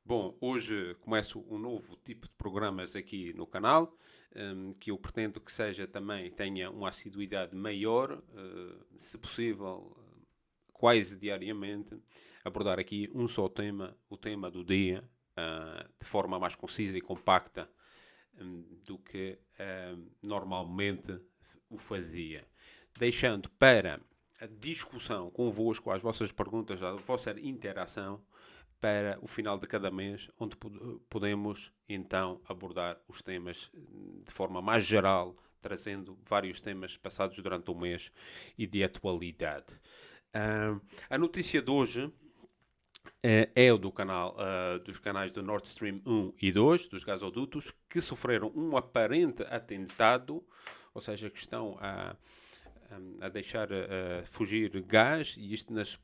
Bom, hoje começo um novo tipo de programas aqui no canal, que eu pretendo que seja também, tenha uma assiduidade maior, se possível, quase diariamente, abordar aqui um só tema, o tema do dia, de forma mais concisa e compacta, do que normalmente o fazia. Deixando para a discussão convosco, as vossas perguntas, a vossa interação, para o final de cada mês, onde podemos então abordar os temas de forma mais geral, trazendo vários temas passados durante o mês e de atualidade. A notícia de hoje é o do canal, dos canais do Nord Stream 1 e 2, dos gasodutos, que sofreram um aparente atentado, ou seja, que estão a deixar fugir gás, e isto nas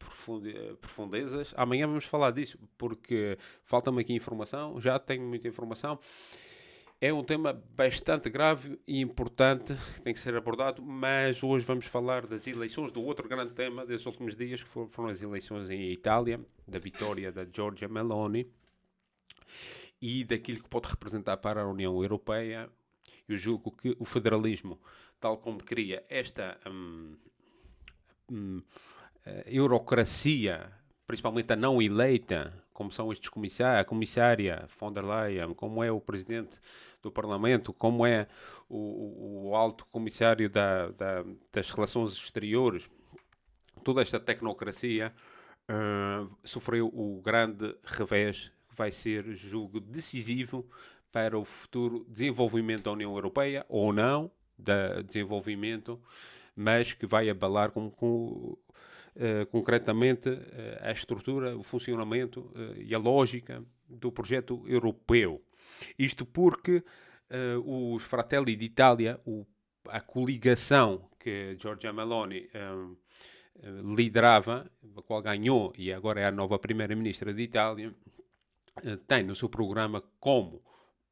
profundezas. Amanhã vamos falar disso, porque falta-me aqui informação, já tenho muita informação. É um tema bastante grave e importante que tem que ser abordado, mas hoje vamos falar das eleições, do outro grande tema desses últimos dias, que foram as eleições em Itália, da vitória da Giorgia Meloni e daquilo que pode representar para a União Europeia. Eu julgo que o federalismo, tal como cria esta eurocracia, principalmente a não eleita, como são estes comissários, a comissária von der Leyen, como é o presidente do Parlamento, como é o alto comissário das relações exteriores, toda esta tecnocracia sofreu o grande revés que vai ser, julgo, decisivo para o futuro desenvolvimento da União Europeia, ou não, da desenvolvimento, mas que vai abalar concretamente a estrutura, o funcionamento e a lógica do projeto europeu. Isto porque os Fratelli d'Italia, a coligação que Giorgia Meloni liderava, a qual ganhou e agora é a nova primeira-ministra de Itália, tem no seu programa como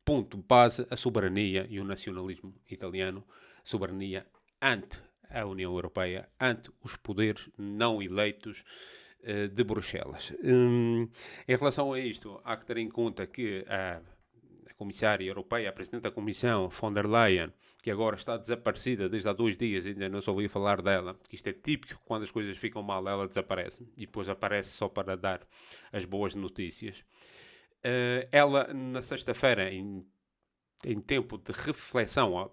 ponto base a soberania e o nacionalismo italiano, soberania ante a União Europeia, ante os poderes não eleitos de Bruxelas. Em relação a isto, há que ter em conta que a comissária europeia, a presidente da comissão, von der Leyen, que agora está desaparecida desde há 2 dias, ainda não se ouviu falar dela, que isto é típico, quando as coisas ficam mal, ela desaparece, e depois aparece só para dar as boas notícias. Ela, na sexta-feira, em tempo de reflexão,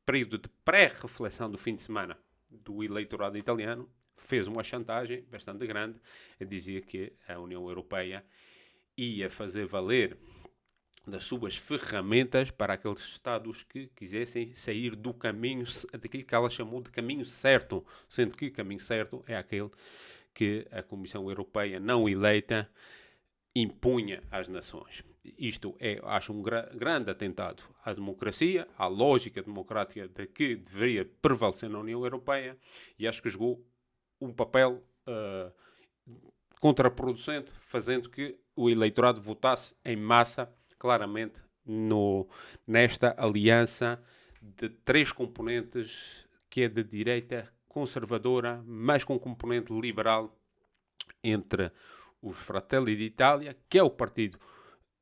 período de pré-reflexão do fim de semana do eleitorado italiano, fez uma chantagem bastante grande, dizia que a União Europeia ia fazer valer das suas ferramentas para aqueles Estados que quisessem sair do caminho, daquilo que ela chamou de caminho certo, sendo que caminho certo é aquele que a Comissão Europeia não eleita impunha às nações. Isto é, acho, um grande atentado à democracia, à lógica democrática de que deveria prevalecer na União Europeia, e acho que jogou um papel contraproducente, fazendo que o eleitorado votasse em massa, claramente, nesta aliança de 3 componentes, que é de direita conservadora, mas com componente liberal, entre os Fratelli d'Italia, que é o partido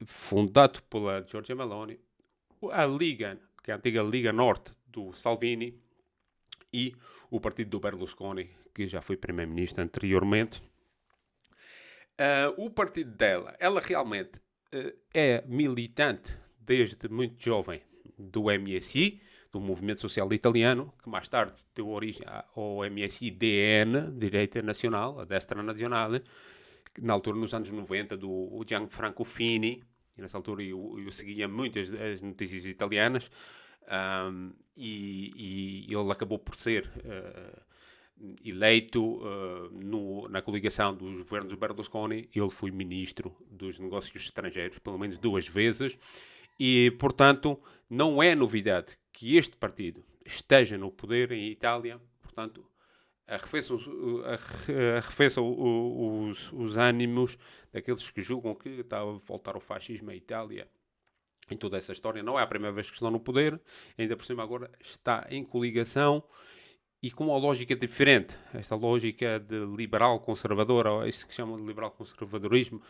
fundado pela Giorgia Meloni, a Liga, que é a antiga Liga Norte do Salvini, e o partido do Berlusconi, que já foi primeiro-ministro anteriormente. O partido dela, ela realmente é militante desde muito jovem do MSI, do Movimento Social Italiano, que mais tarde deu origem ao MSI-DN, Direita Nacional, a Destra Nazionale, que na altura, nos anos 90, do Gianfranco Fini, e nessa altura eu seguia muitas as notícias italianas, e ele acabou por ser eleito na coligação dos governos Berlusconi. Ele foi ministro dos negócios estrangeiros pelo menos 2 vezes e, portanto, não é novidade que este partido esteja no poder em Itália. Portanto, arrefeçam os ânimos daqueles que julgam que está a voltar o fascismo à Itália. Em toda essa história, não é a primeira vez que estão no poder, ainda por cima agora está em coligação e com uma lógica diferente. Esta lógica de liberal-conservadora, ou isto que chamam de liberal-conservadorismo,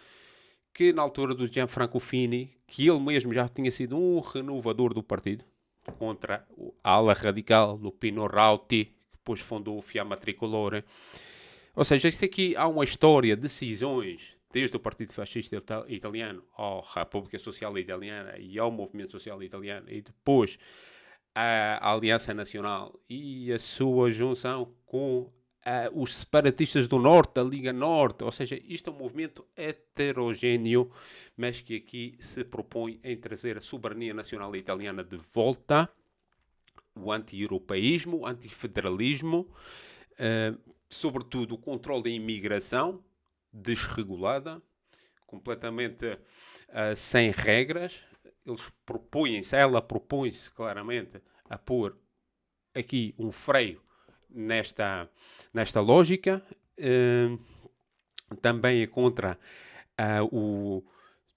que na altura do Gianfranco Fini, que ele mesmo já tinha sido um renovador do partido, contra a ala radical do Pino Rauti, que depois fundou o Fiamma Tricolore. Ou seja, isto aqui há uma história, decisões, desde o Partido Fascista Italiano à República Social Italiana e ao Movimento Social Italiano, e depois a Aliança Nacional e a sua junção com os separatistas do Norte, a Liga Norte. Ou seja, isto é um movimento heterogéneo, mas que aqui se propõe em trazer a soberania nacional italiana de volta, o anti-europeísmo, o antifederalismo, sobretudo o controle da imigração desregulada, completamente sem regras. Ela propõe-se claramente a pôr aqui um freio nesta lógica. Também é contra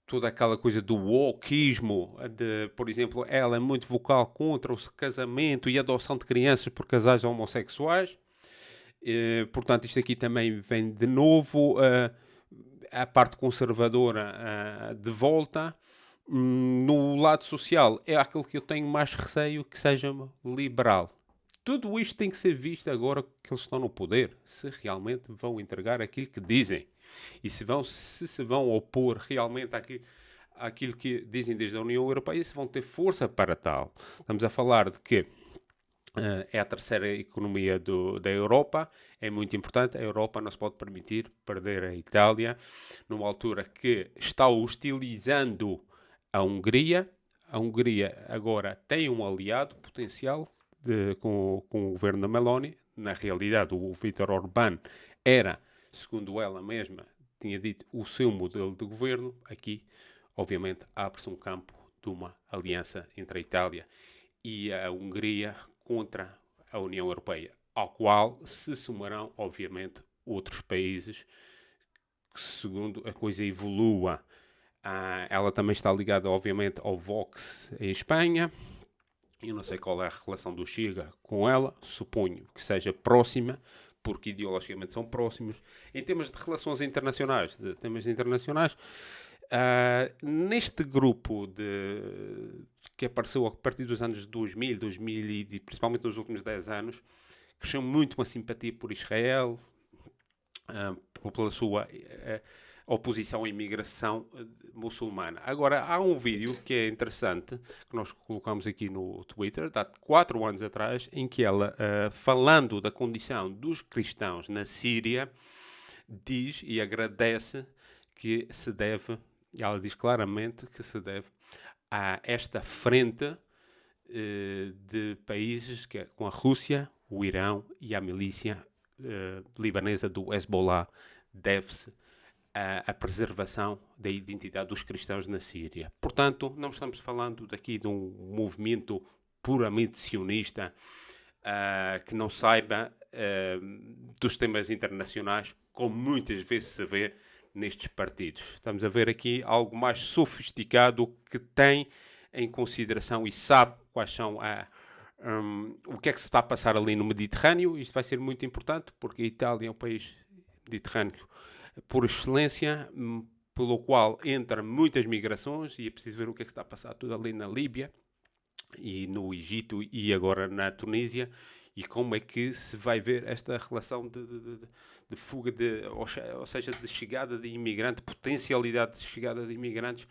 toda aquela coisa do wokeismo, por exemplo, ela é muito vocal contra o casamento e a adoção de crianças por casais homossexuais. Portanto, isto aqui também vem de novo a parte conservadora de volta. No lado social é aquilo que eu tenho mais receio que seja liberal. Tudo isto tem que ser visto agora que eles estão no poder, se realmente vão entregar aquilo que dizem e se vão opor realmente àquilo que dizem desde a União Europeia, se vão ter força para tal. Estamos a falar de que é a terceira economia da Europa, é muito importante. A Europa não se pode permitir perder a Itália numa altura que está hostilizando a Hungria. A Hungria agora tem um aliado potencial com o governo da Meloni. Na realidade, o Viktor Orbán era, segundo ela mesma, tinha dito, o seu modelo de governo. Aqui, obviamente, abre-se um campo de uma aliança entre a Itália e a Hungria contra a União Europeia, ao qual se somarão, obviamente, outros países, segundo a coisa evolua. Ela também está ligada, obviamente, ao Vox em Espanha. Eu não sei qual é a relação do Chega com ela, suponho que seja próxima, porque ideologicamente são próximos. Em termos de relações internacionais, neste grupo que apareceu a partir dos anos 2000 e principalmente nos últimos 10 anos, cresceu muito uma simpatia por Israel, pela sua oposição à imigração muçulmana. Agora, há um vídeo que é interessante, que nós colocamos aqui no Twitter, há 4 anos atrás, em que ela, falando da condição dos cristãos na Síria, diz e agradece que se deve, ela diz claramente que se deve a esta frente de países com a Rússia, o Irão e a milícia libanesa do Hezbollah, deve-se a preservação da identidade dos cristãos na Síria. Portanto, não estamos falando daqui de um movimento puramente sionista que não saiba dos temas internacionais, como muitas vezes se vê nestes partidos. Estamos a ver aqui algo mais sofisticado que tem em consideração e sabe quais são o que é que se está a passar ali no Mediterrâneo. Isto vai ser muito importante porque a Itália é um país mediterrâneo por excelência, pelo qual entra muitas migrações, e é preciso ver o que é que está a passar tudo ali na Líbia e no Egito e agora na Tunísia, e como é que se vai ver esta relação de fuga, ou seja, de chegada de imigrantes, potencialidade de chegada de imigrantes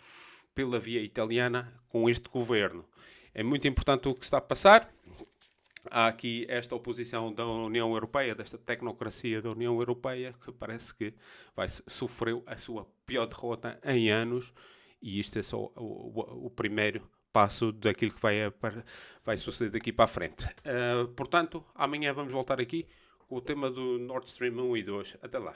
pela via italiana com este governo. É muito importante o que está a passar. Há aqui esta oposição da União Europeia, desta tecnocracia da União Europeia, que parece que sofreu a sua pior derrota em anos, e isto é só o primeiro passo daquilo que vai suceder daqui para a frente. Portanto, amanhã vamos voltar aqui com o tema do Nord Stream 1 e 2. Até lá.